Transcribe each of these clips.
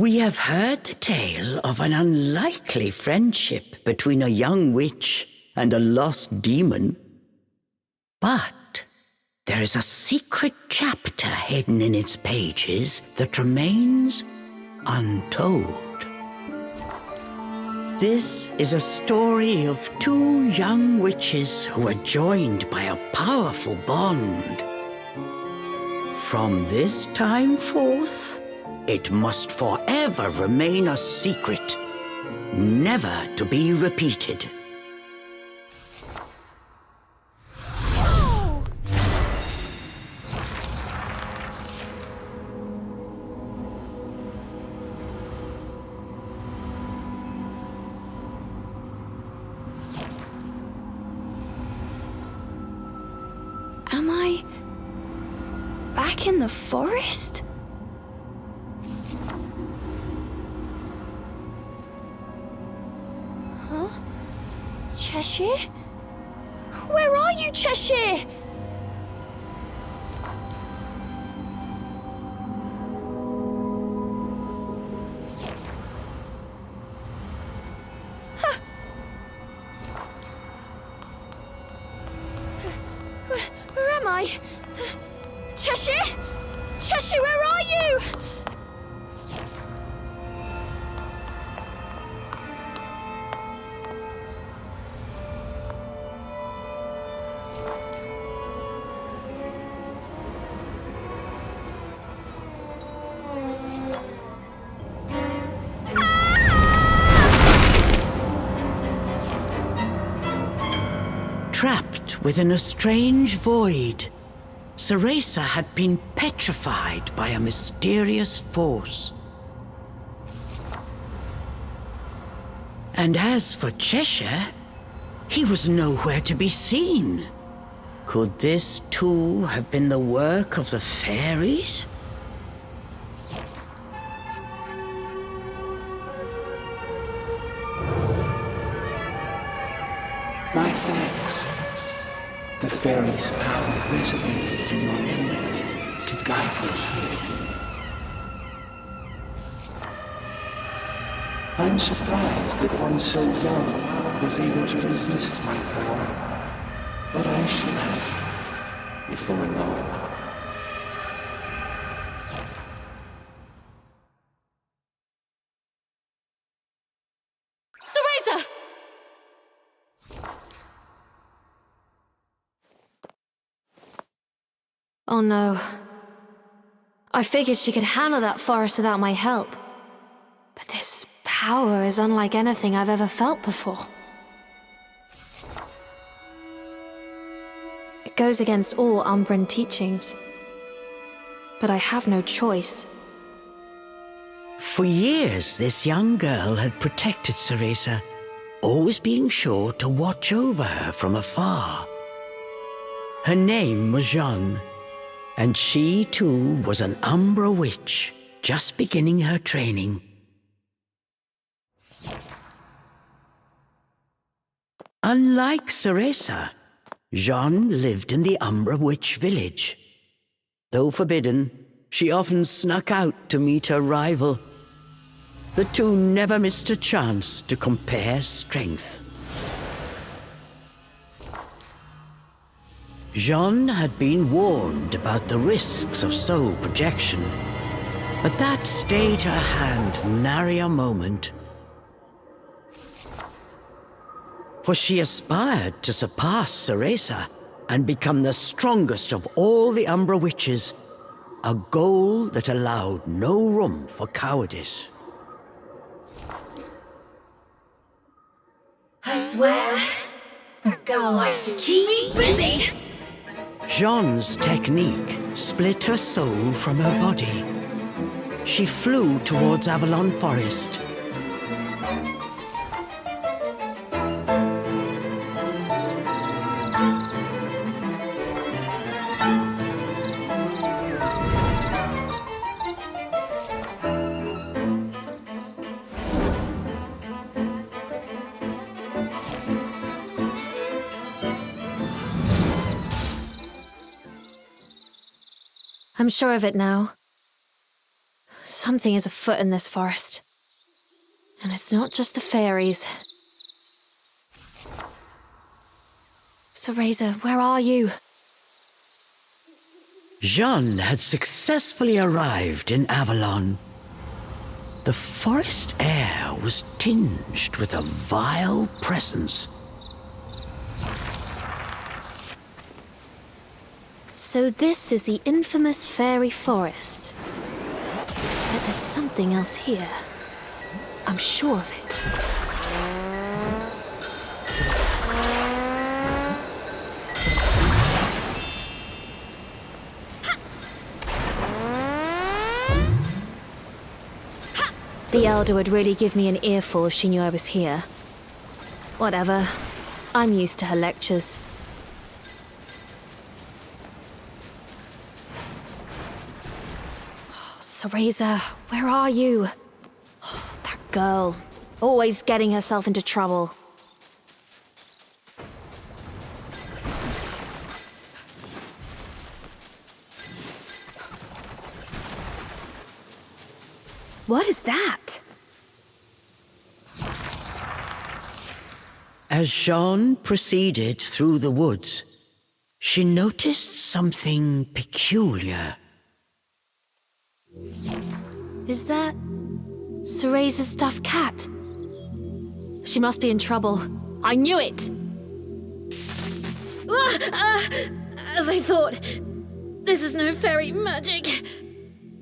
We have heard the tale of an unlikely friendship between a young witch and a lost demon. But there is a secret chapter hidden in its pages that remains untold. This is a story of two young witches who are joined by a powerful bond. From this time forth, it must forever remain a secret, never to be repeated. Am I back in the forest? Huh? Cheshire? Where are you, Cheshire? Where am I? Cheshire? Cheshire, where are you? Trapped within a strange void, Cereza had been petrified by a mysterious force. And as for Cheshire, he was nowhere to be seen. Could this too have been the work of the fairies? My thanks. The fairy's power resonated through your memories to guide me here. I'm surprised that one so young was able to resist my power, but I should have, before long. Cereza! Oh no. I figured she could handle that forest without my help. But this power is unlike anything I've ever felt before. It goes against all Umbran teachings. But I have no choice. For years, this young girl had protected Cereza, always being sure to watch over her from afar. Her name was Jeanne, and she too was an Umbra witch, just beginning her training. Unlike Cereza, Jeanne lived in the Umbra witch village. Though forbidden, she often snuck out to meet her rival. The two never missed a chance to compare strength. Jeanne had been warned about the risks of soul projection, but that stayed her hand nary a moment. For she aspired to surpass Cereza and become the strongest of all the Umbra witches, a goal that allowed no room for cowardice. I swear, that girl likes to keep me busy. Jeanne's technique split her soul from her body. She flew towards Avalon Forest. I'm sure of it now. Something is afoot in this forest. And it's not just the fairies. Cereza, where are you? Jeanne had successfully arrived in Avalon. The forest air was tinged with a vile presence. So this is the infamous fairy forest. But there's something else here. I'm sure of it. The Elder would really give me an earful if she knew I was here. Whatever. I'm used to her lectures. Cereza, where are you? That girl. Always getting herself into trouble. What is that? As Jeanne proceeded through the woods, she noticed something peculiar. Is that Cereza's stuffed cat? She must be in trouble. I knew it! As I thought. This is no fairy magic.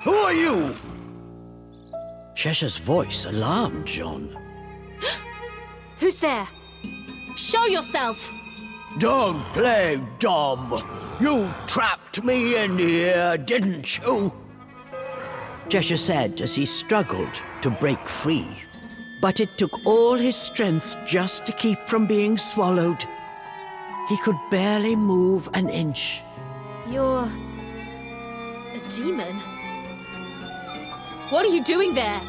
Who are you? Cheshire's voice alarmed Jeanne. Who's there? Show yourself! Don't play dumb. You trapped me in here, didn't you? Cheshire said as he struggled to break free. But it took all his strength just to keep from being swallowed. He could barely move an inch. You're a demon? What are you doing there?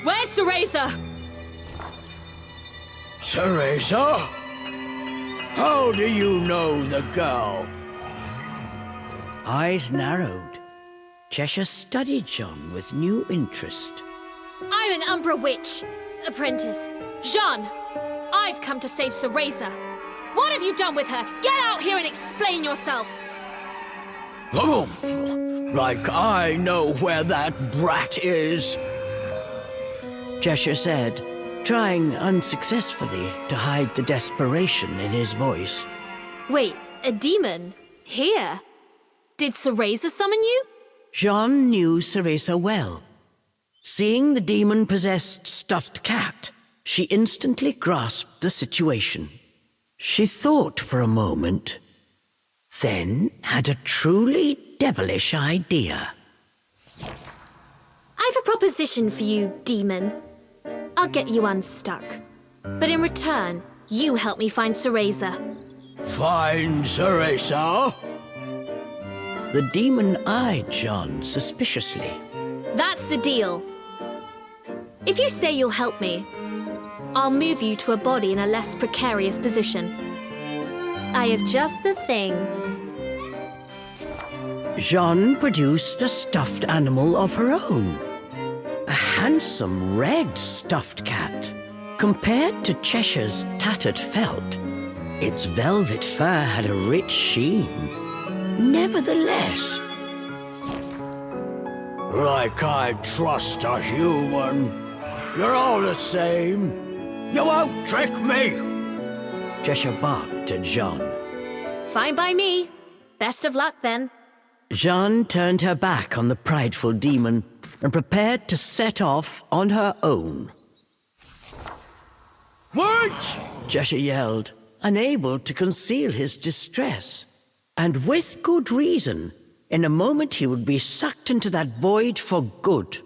Where's Cereza? Cereza? How do you know the girl? Eyes narrowed. Cheshire studied Jeanne with new interest. I'm an Umbra witch. Apprentice. Jeanne, I've come to save Cereza. What have you done with her? Get out here and explain yourself. Oh, like I know where that brat is, Cheshire said, trying unsuccessfully to hide the desperation in his voice. Wait, a demon? Here? Did Cereza summon you? Jeanne knew Cereza well. Seeing the demon-possessed stuffed cat, she instantly grasped the situation. She thought for a moment, then had a truly devilish idea. I've a proposition for you, demon. I'll get you unstuck. But in return, you help me find Cereza. Find Cereza? The demon eyed Jeanne suspiciously. That's the deal. If you say you'll help me, I'll move you to a body in a less precarious position. I have just the thing. Jeanne produced a stuffed animal of her own. A handsome red stuffed cat. Compared to Cheshire's tattered felt, its velvet fur had a rich sheen. Nevertheless, like I trust a human. You're all the same. You won't trick me. Cheshire barked at Jeanne. Fine by me. Best of luck, then. Jeanne turned her back on the prideful demon and prepared to set off on her own. Wait! Cheshire yelled, unable to conceal his distress. And with good reason. In a moment he would be sucked into that void for good.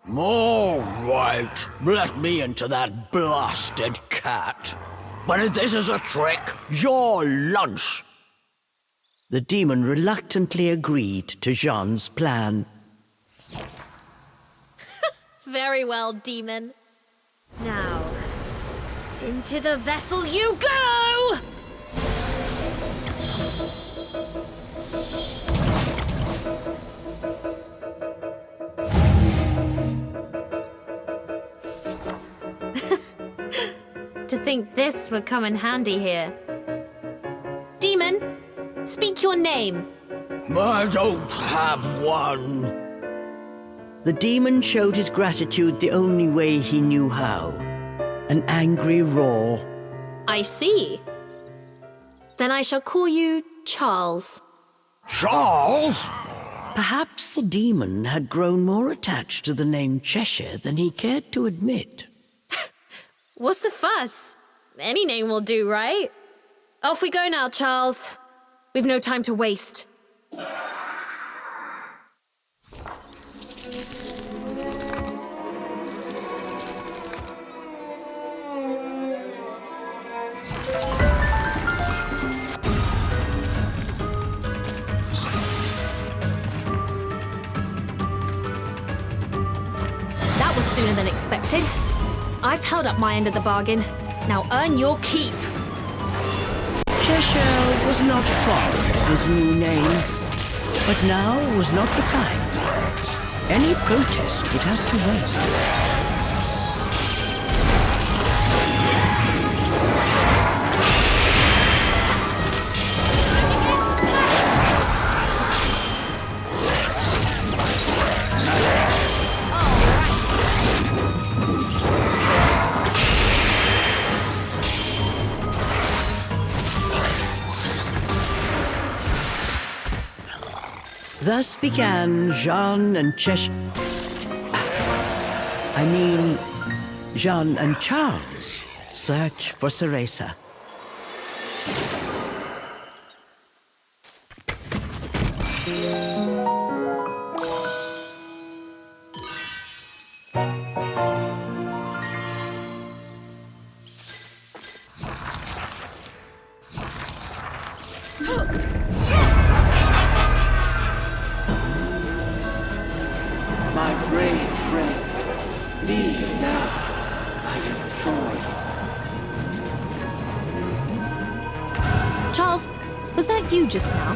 All right, let me into that blasted cat. But if this is a trick, your lunch. The demon reluctantly agreed to Jeanne's plan. Very well, demon. Now, into the vessel you go! think this would come in handy here. Demon, speak your name. I don't have one. The demon showed his gratitude the only way he knew how. An angry roar. I see. Then I shall call you Charles. Charles? Perhaps the demon had grown more attached to the name Cheshire than he cared to admit. What's the fuss? Any name will do, right? Off we go now, Charles. We've no time to waste. That was sooner than expected. I've held up my end of the bargain. Now earn your keep. Cheshire was not fond of his new name, but now was not the time. Any protest would have to wait. Thus began Jeanne and Jeanne and Charles' search for Cereza. My brave friend, leave now. I implore you. Charles, was that you just now?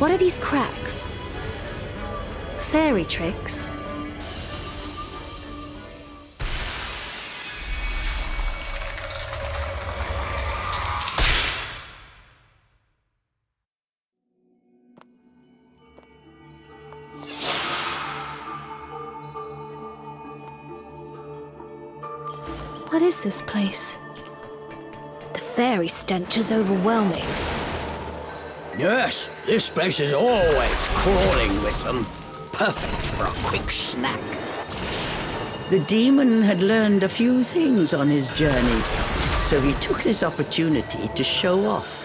What are these cracks? Fairy tricks? What is this place? The fairy stench is overwhelming. Yes, this place is always crawling with them. Perfect for a quick snack. The demon had learned a few things on his journey, so he took this opportunity to show off.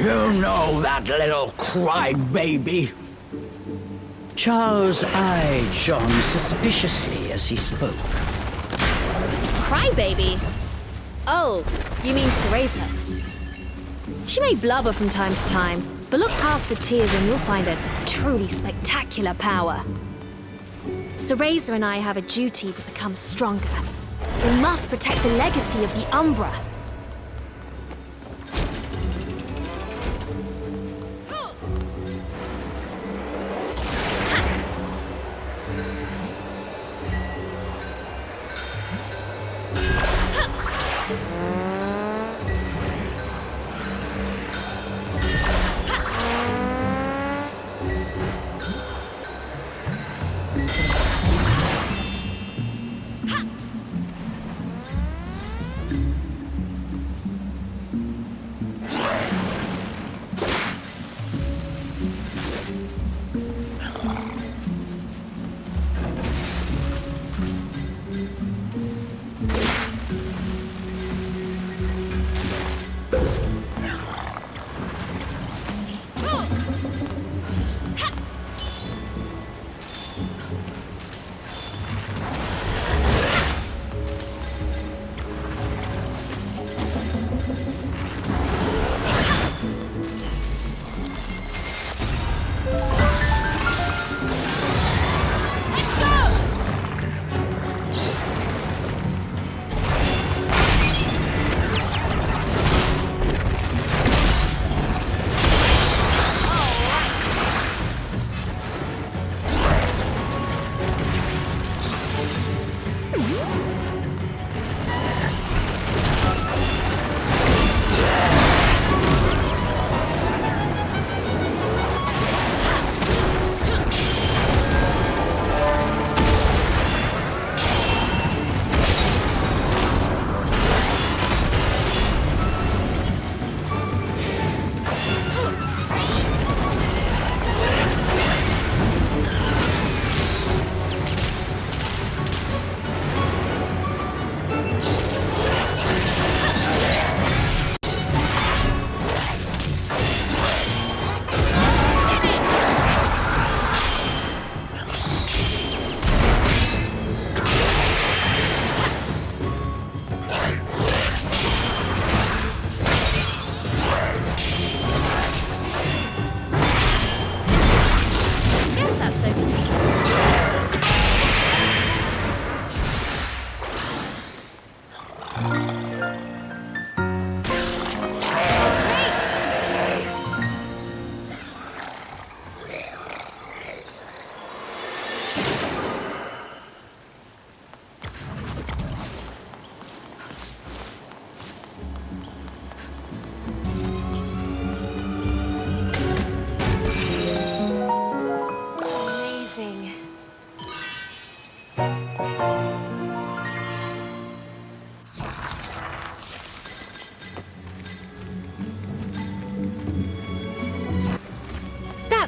You know that little crybaby. Charles eyed Jeanne suspiciously as he spoke. Crybaby? Oh, you mean Cereza. She may blubber from time to time, but look past the tears and you'll find a truly spectacular power. Cereza and I have a duty to become stronger. We must protect the legacy of the Umbra.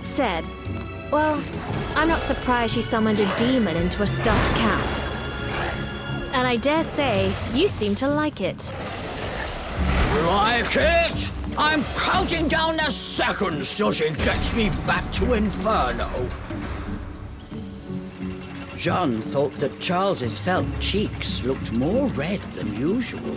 Said, well, I'm not surprised she summoned a demon into a stuffed cat. And I dare say, you seem to like it. Like it? I'm counting down the seconds till she gets me back to Inferno. Jeanne thought that Charles's felt cheeks looked more red than usual.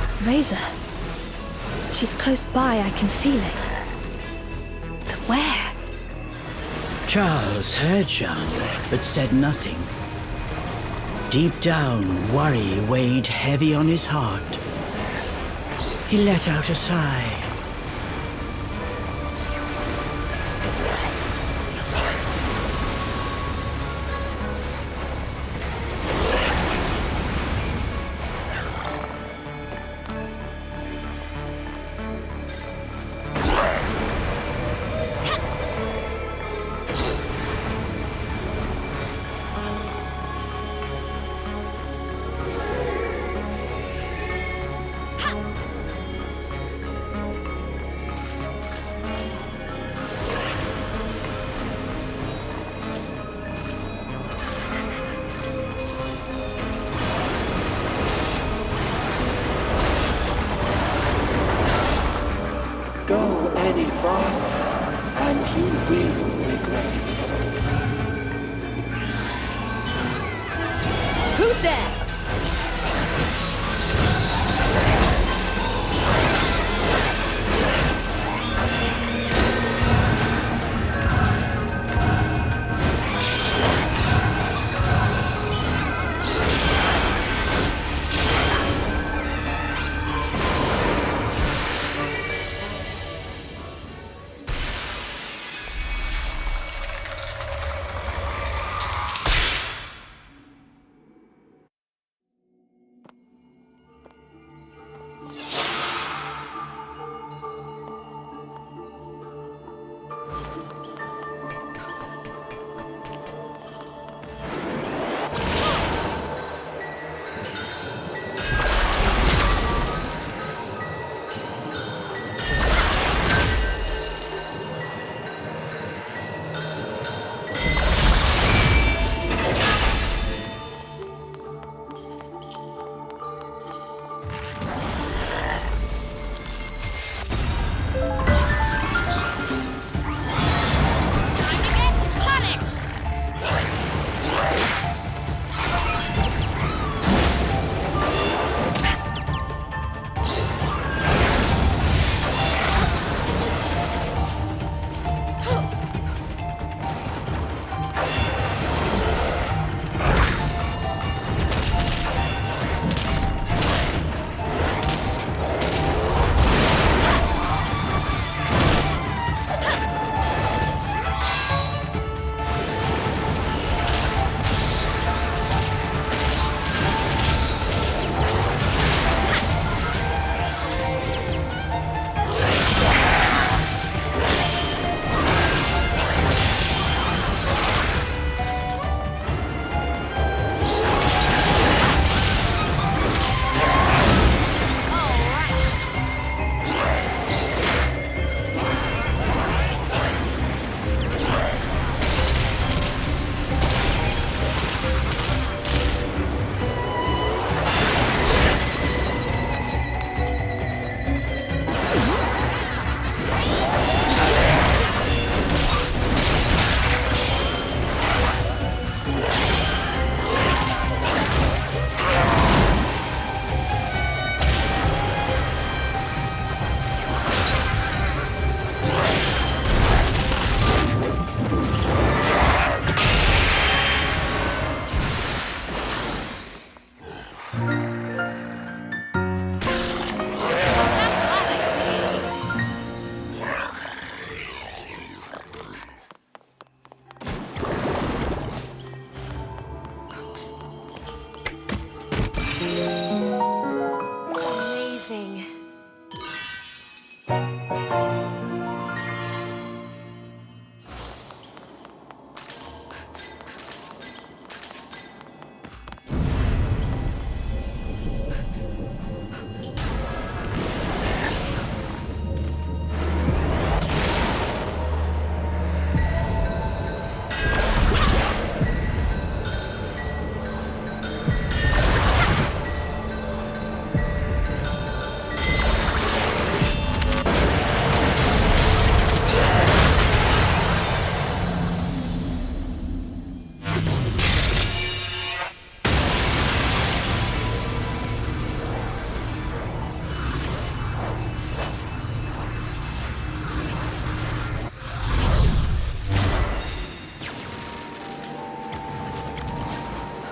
Cereza. She's close by, I can feel it. But where? Charles heard Jeanne, but said nothing. Deep down, worry weighed heavy on his heart. He let out a sigh. any farther, and you will regret it. Who's there?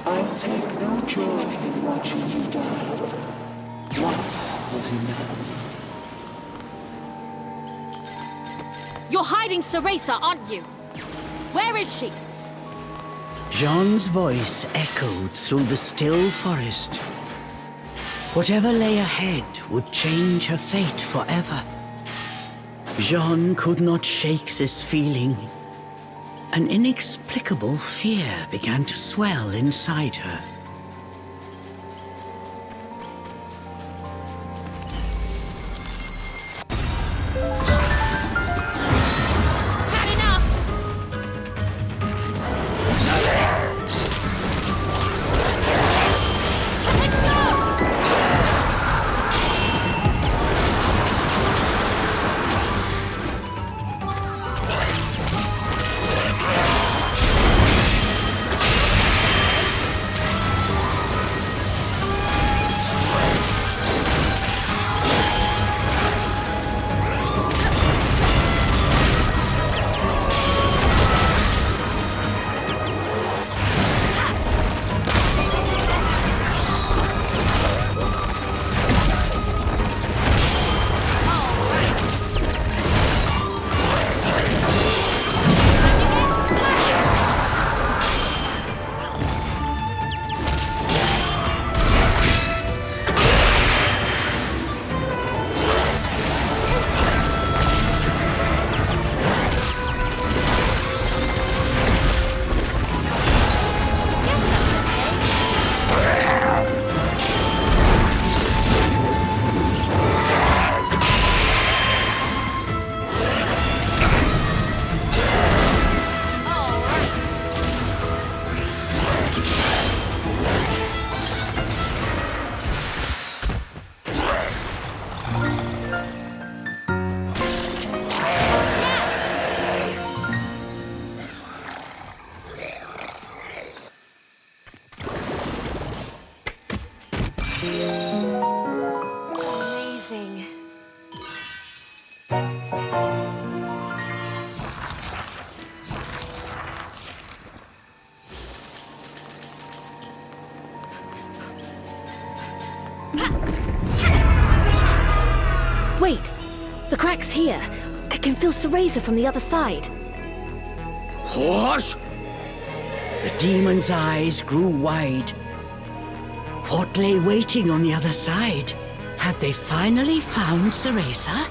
I take no joy in watching you die. Once was enough. You're hiding Cereza, aren't you? Where is she? Jeanne's voice echoed through the still forest. Whatever lay ahead would change her fate forever. Jeanne could not shake this feeling. An inexplicable fear began to swell inside her. The crack's here. I can feel Cereza from the other side. What? The demon's eyes grew wide. What lay waiting on the other side? Had they finally found Cereza?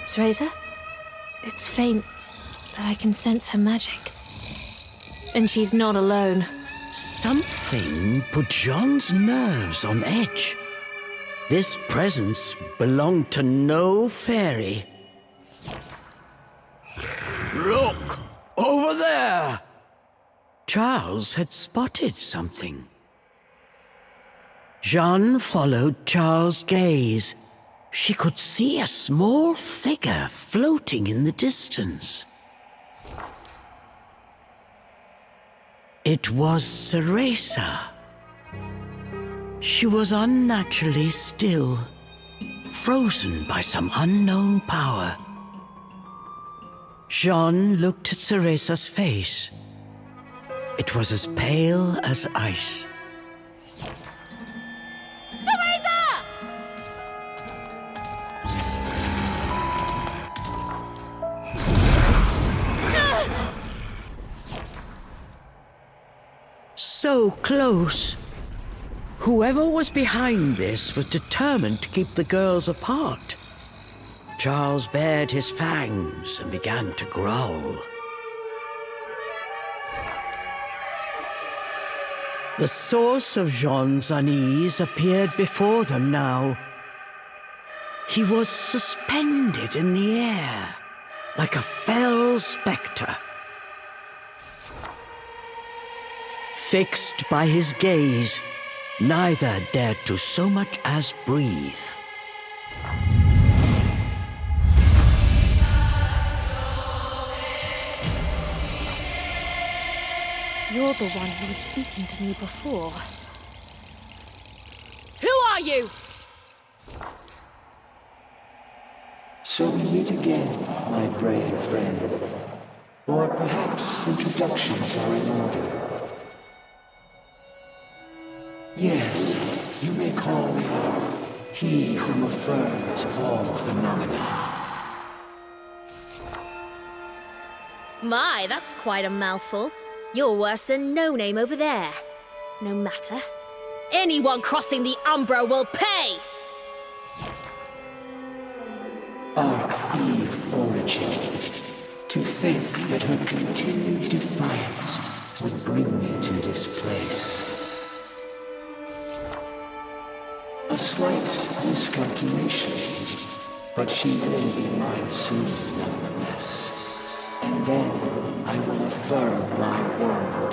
Cereza? It's faint, but I can sense her magic. And she's not alone. Something put Jeanne's nerves on edge. This presence belonged to no fairy. Look! Over there! Charles had spotted something. Jeanne followed Charles' gaze. She could see a small figure floating in the distance. It was Cereza. She was unnaturally still, frozen by some unknown power. Jeanne looked at Cereza's face. It was as pale as ice. So close. Whoever was behind this was determined to keep the girls apart. Charles bared his fangs and began to growl. The source of Jeanne's unease appeared before them now. He was suspended in the air, like a fell spectre. Fixed by his gaze, neither dared to so much as breathe. You're the one who was speaking to me before. Who are you? So we meet again, my brave friend. Or perhaps introductions are in order. Yes, you may call me he who affirms all phenomena. My, that's quite a mouthful. You're worse than No Name over there. No matter. Anyone crossing the Umbra will pay! Arch-Eve origin. To think that her continued defiance would bring me to this place. A slight miscalculation, but she will be mine soon nonetheless. And then I will affirm my word.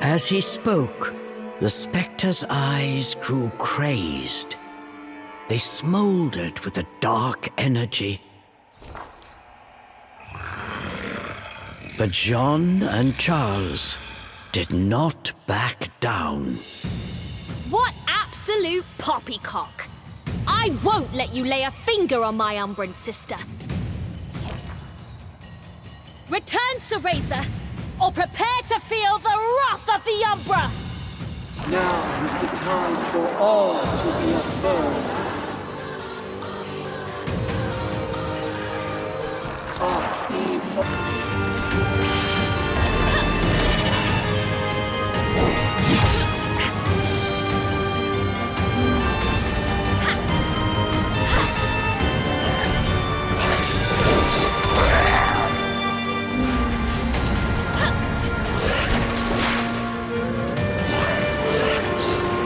As he spoke, the spectre's eyes grew crazed. They smoldered with a dark energy. But Jeanne and Charles did not back down. What absolute poppycock! I won't let you lay a finger on my Umbran sister. Return, Cereza, or prepare to feel the wrath of the Umbra! Now is the time for all to be affirmed. Arch-Eve.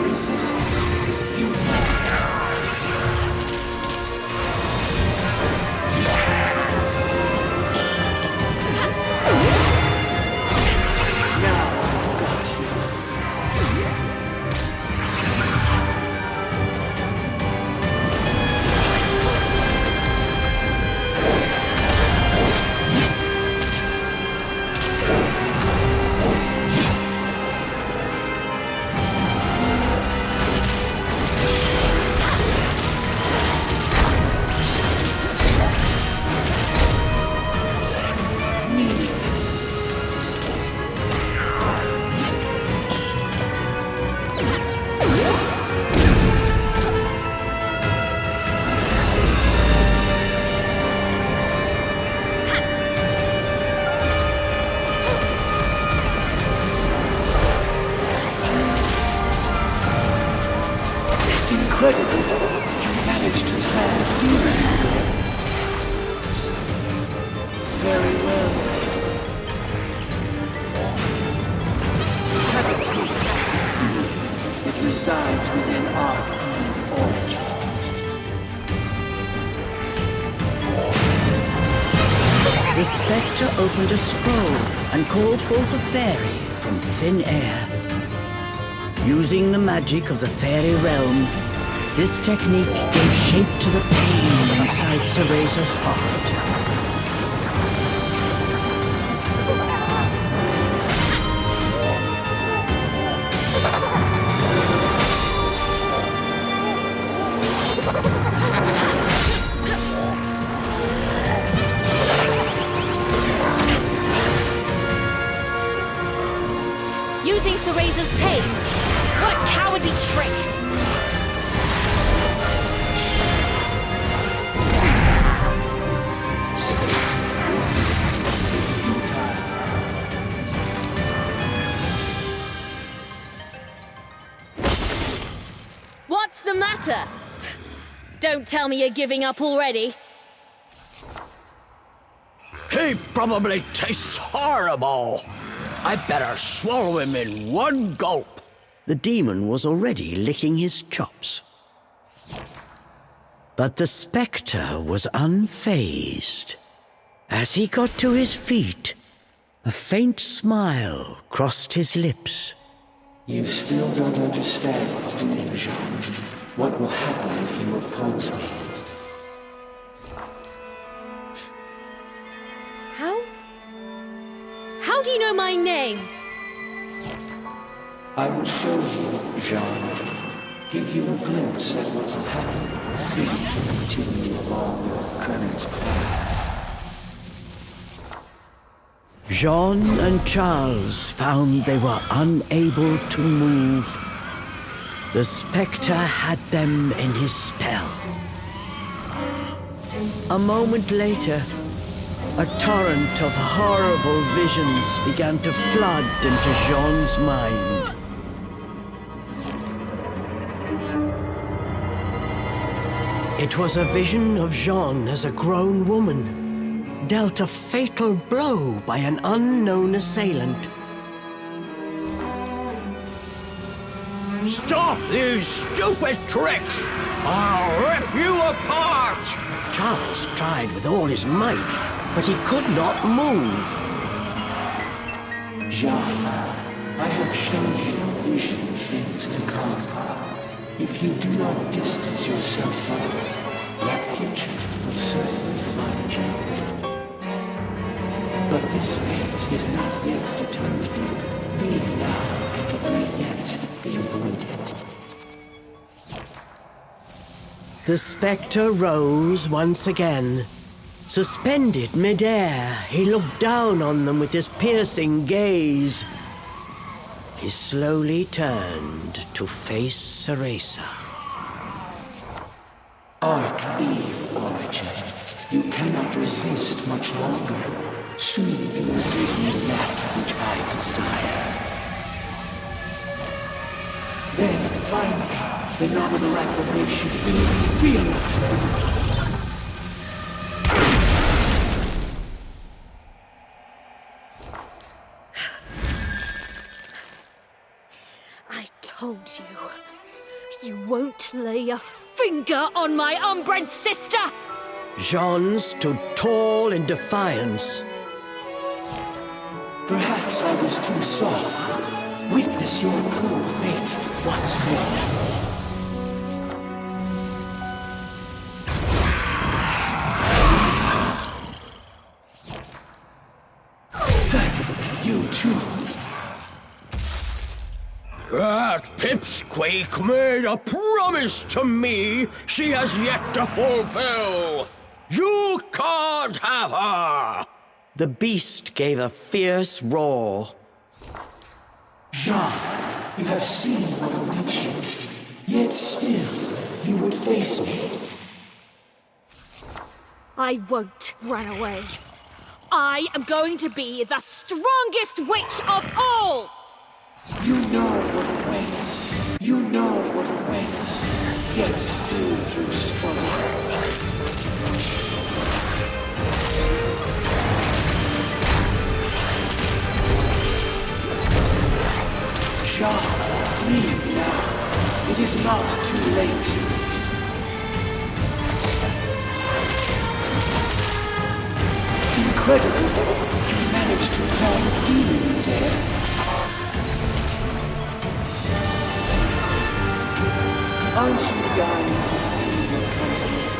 Resistance is futile. spectre opened a scroll and called forth a fairy from thin air. Using the magic of the fairy realm, this technique gave shape to the pain inside Cereza's heart. Using Cereza's pain? What a cowardly trick! Resistance is futile. What's the matter? Don't tell me you're giving up already. He probably tastes horrible. I better swallow him in one gulp. The demon was already licking his chops. But the spectre was unfazed. As he got to his feet, a faint smile crossed his lips. You still don't understand, do you, Jeanne? What will happen if you oppose me? How do you know my name? I will show you, Jeanne. Give you a glimpse at what will happen for you to continue along your current path. Jeanne and Charles found they were unable to move. The spectre had them in his spell. A moment later, a torrent of horrible visions began to flood into Jeanne's mind. It was a vision of Jeanne as a grown woman, dealt a fatal blow by an unknown assailant. Stop these stupid tricks! I'll rip you apart! Charles tried with all his might, but he could not move. Jeanne, I have shown you a vision of things to come. If you do not distance yourself from it, that future will certainly find you. But this fate is not yet determined. Leave now, and it may yet be avoided. The spectre rose once again. Suspended mid-air, he looked down on them with his piercing gaze. He slowly turned to face Cereza. Arch-Eve Origin, you cannot resist much longer. Soon you will give me that which I desire. Then, finally, phenomenal affirmation will be realized. I told you, you won't lay a finger on my unbred sister! Jeanne stood tall in defiance. Perhaps I was too soft. Witness your cruel fate once more. You too. That pipsqueak made a promise to me she has yet to fulfill. You can't have her! The beast gave a fierce roar. Jeanne, you have seen what awaits you, yet still you would face me. I won't run away. I am going to be the strongest witch of all! You know what awaits. You know what awaits. Yet still you struggle. Jeanne, leave now. It is not too late. Incredible. You managed to calm a demon there. Aren't you dying to see what comes next?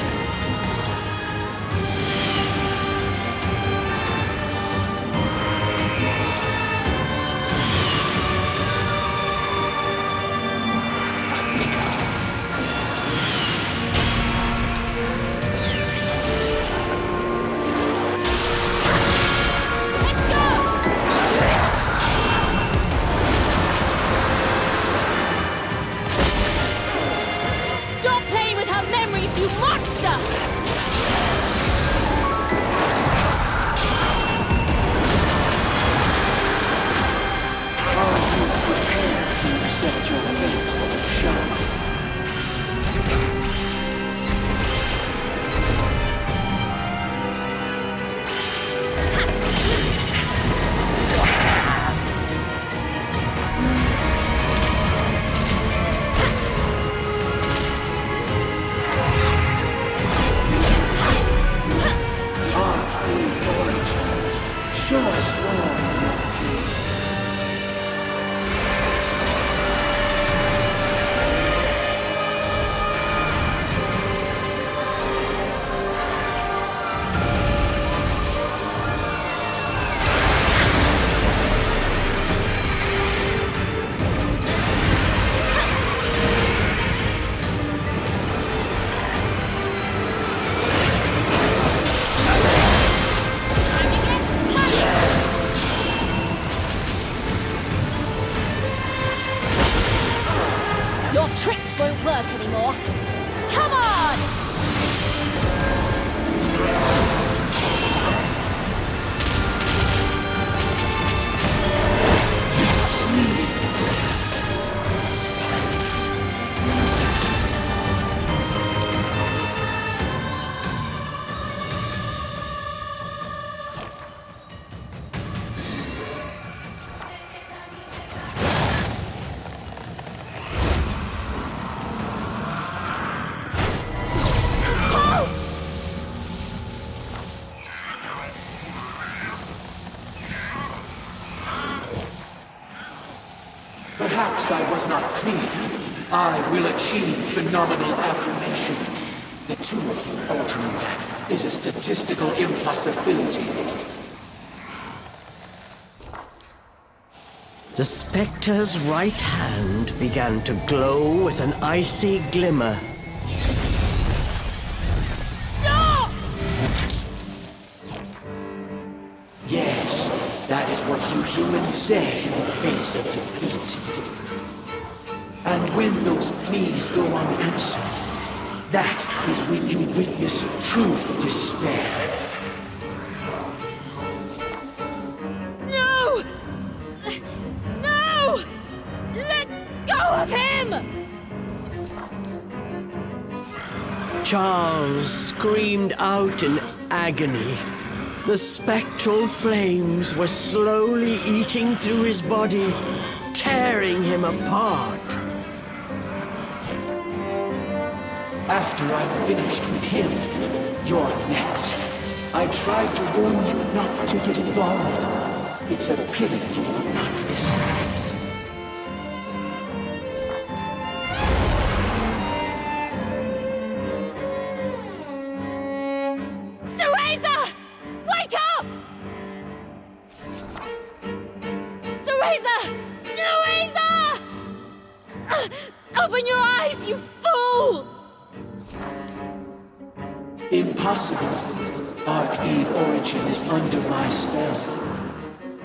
Perhaps I was not clear. I will achieve phenomenal affirmation. The two of you altering that is a statistical impossibility. The spectre's right hand began to glow with an icy glimmer. Stop! Yes, that is what you humans say in the face of defeat. And when those pleas go unanswered, that is when you witness true despair. No! No! Let go of him! Charles screamed out in agony. The spectral flames were slowly eating through his body, tearing him apart. After I'm finished with him, you're next. I tried to warn you not to get involved. It's a pity you will not listen. Cereza! Wake up! Cereza! Cereza! Open your eyes, you fool! Impossible. Arch-Eve Origin is under my spell.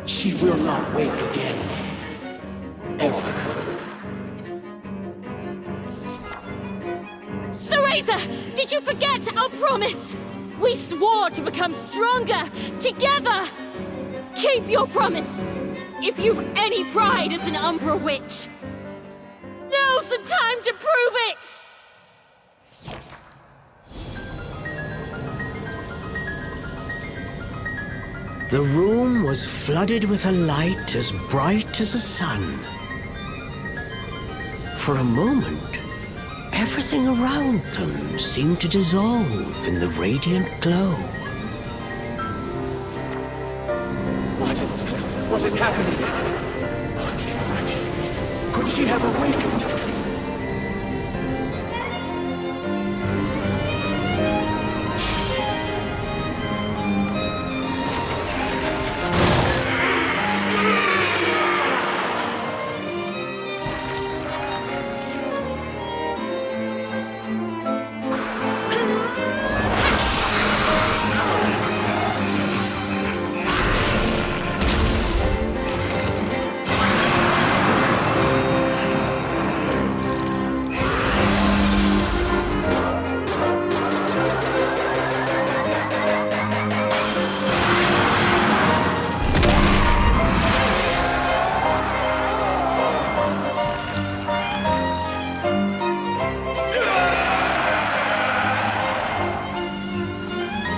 She will not wake again. Ever. Cereza! Did you forget our promise? We swore to become stronger, together! Keep your promise! If you've any pride as an Umbra witch! Now's the time to prove it! The room was flooded with a light as bright as the sun. For a moment, everything around them seemed to dissolve in the radiant glow. is happening? I can't imagine. Could she have awakened?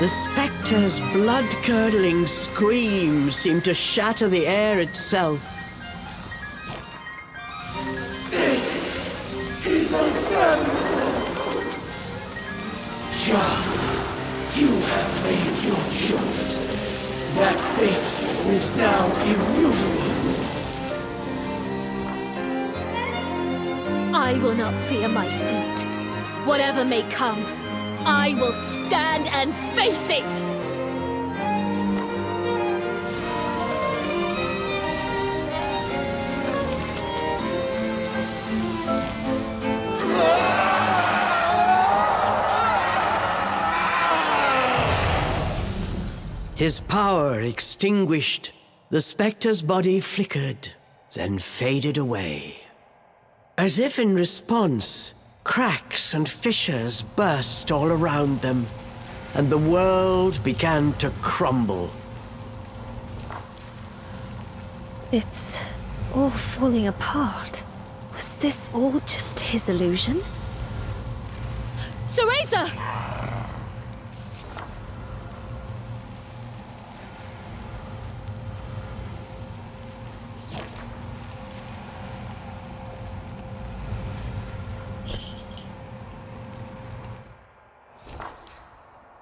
The spectre's blood-curdling scream seemed to shatter the air itself. This is unfathomable. Jeanne, you have made your choice. That fate is now immutable. I will not fear my fate. Whatever may come, I will stand and face it! His power extinguished, the spectre's body flickered, then faded away. As if in response, cracks and fissures burst all around them, and the world began to crumble. It's all falling apart. Was this all just his illusion? Cereza!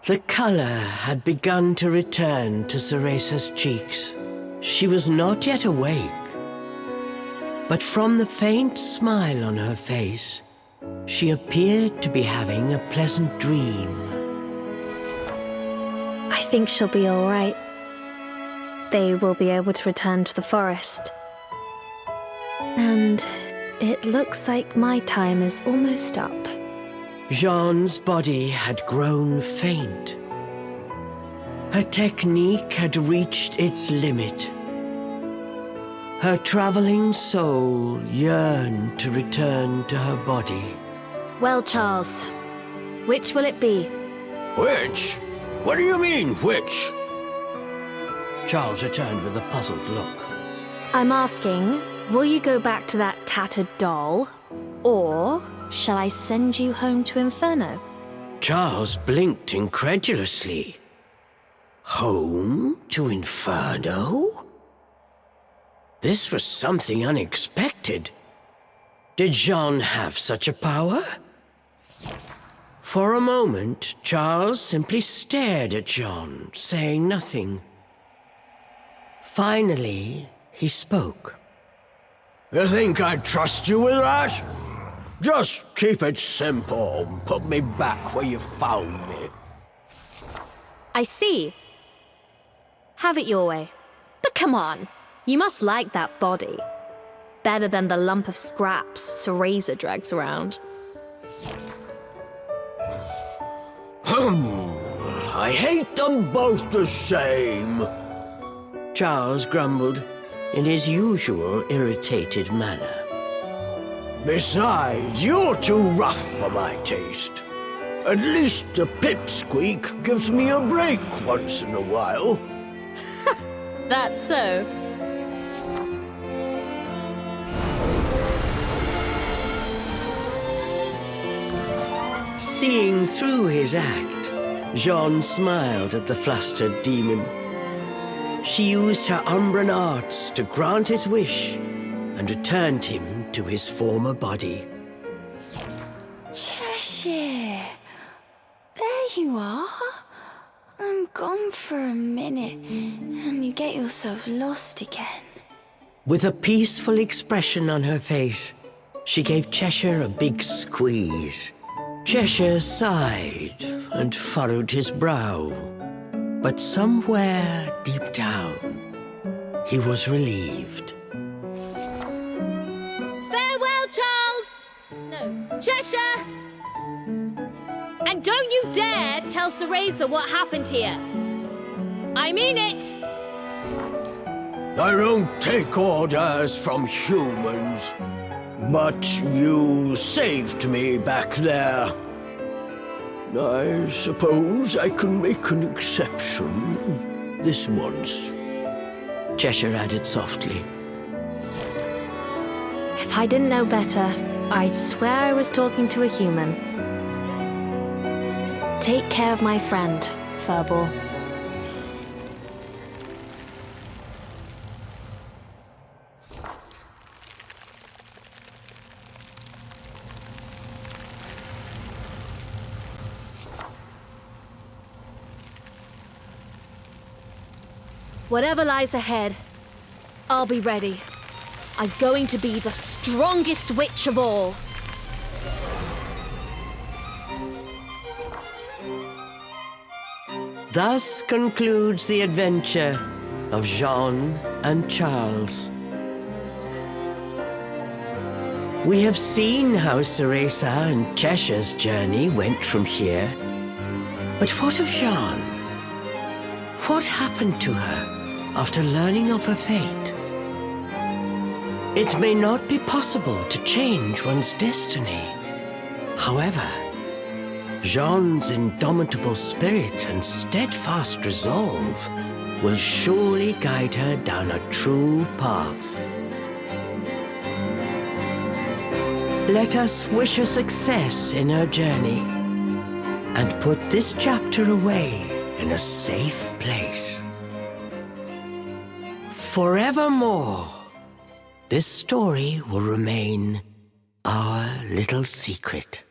The color had begun to return to Cereza's cheeks. She was not yet awake, but from the faint smile on her face, she appeared to be having a pleasant dream. I think she'll be all right. They will be able to return to the forest. And it looks like my time is almost up. Jeanne's body had grown faint. Her technique had reached its limit. Her traveling soul yearned to return to her body. Well, Charles, which will it be? Which? What do you mean, which? Charles returned with a puzzled look. I'm asking, will you go back to that tattered doll, or shall I send you home to Inferno? Charles blinked incredulously. Home to Inferno? This was something unexpected. Did Jeanne have such a power? For a moment, Charles simply stared at Jeanne, saying nothing. Finally, he spoke. You think I'd trust you with that? Just keep it simple and put me back where you found me. I see. Have it your way. But come on, you must like that body. Better than the lump of scraps Cereza drags around. I hate them both the same. Charles grumbled in his usual irritated manner. Besides, you're too rough for my taste. At least the pipsqueak gives me a break once in a while. That's so. Seeing through his act, Jeanne smiled at the flustered demon. She used her Umbran arts to grant his wish and returned him to his former body. Cheshire, there you are. I'm gone for a minute, and you get yourself lost again. With a peaceful expression on her face, she gave Cheshire a big squeeze. Cheshire sighed and furrowed his brow, but somewhere deep down, he was relieved. Farewell, Charles! No, Cheshire! And don't you dare tell Cereza what happened here. I mean it! I don't take orders from humans, but you saved me back there. I suppose I can make an exception this once. Cheshire added softly. If I didn't know better, I'd swear I was talking to a human. Take care of my friend, Furball. Whatever lies ahead, I'll be ready. I'm going to be the strongest witch of all. Thus concludes the adventure of Jeanne and Charles. We have seen how Cereza and Cheshire's journey went from here. But what of Jeanne? What happened to her after learning of her fate? It may not be possible to change one's destiny. However, Jeanne's indomitable spirit and steadfast resolve will surely guide her down a true path. Let us wish her success in her journey and put this chapter away in a safe place. Forevermore, this story will remain our little secret.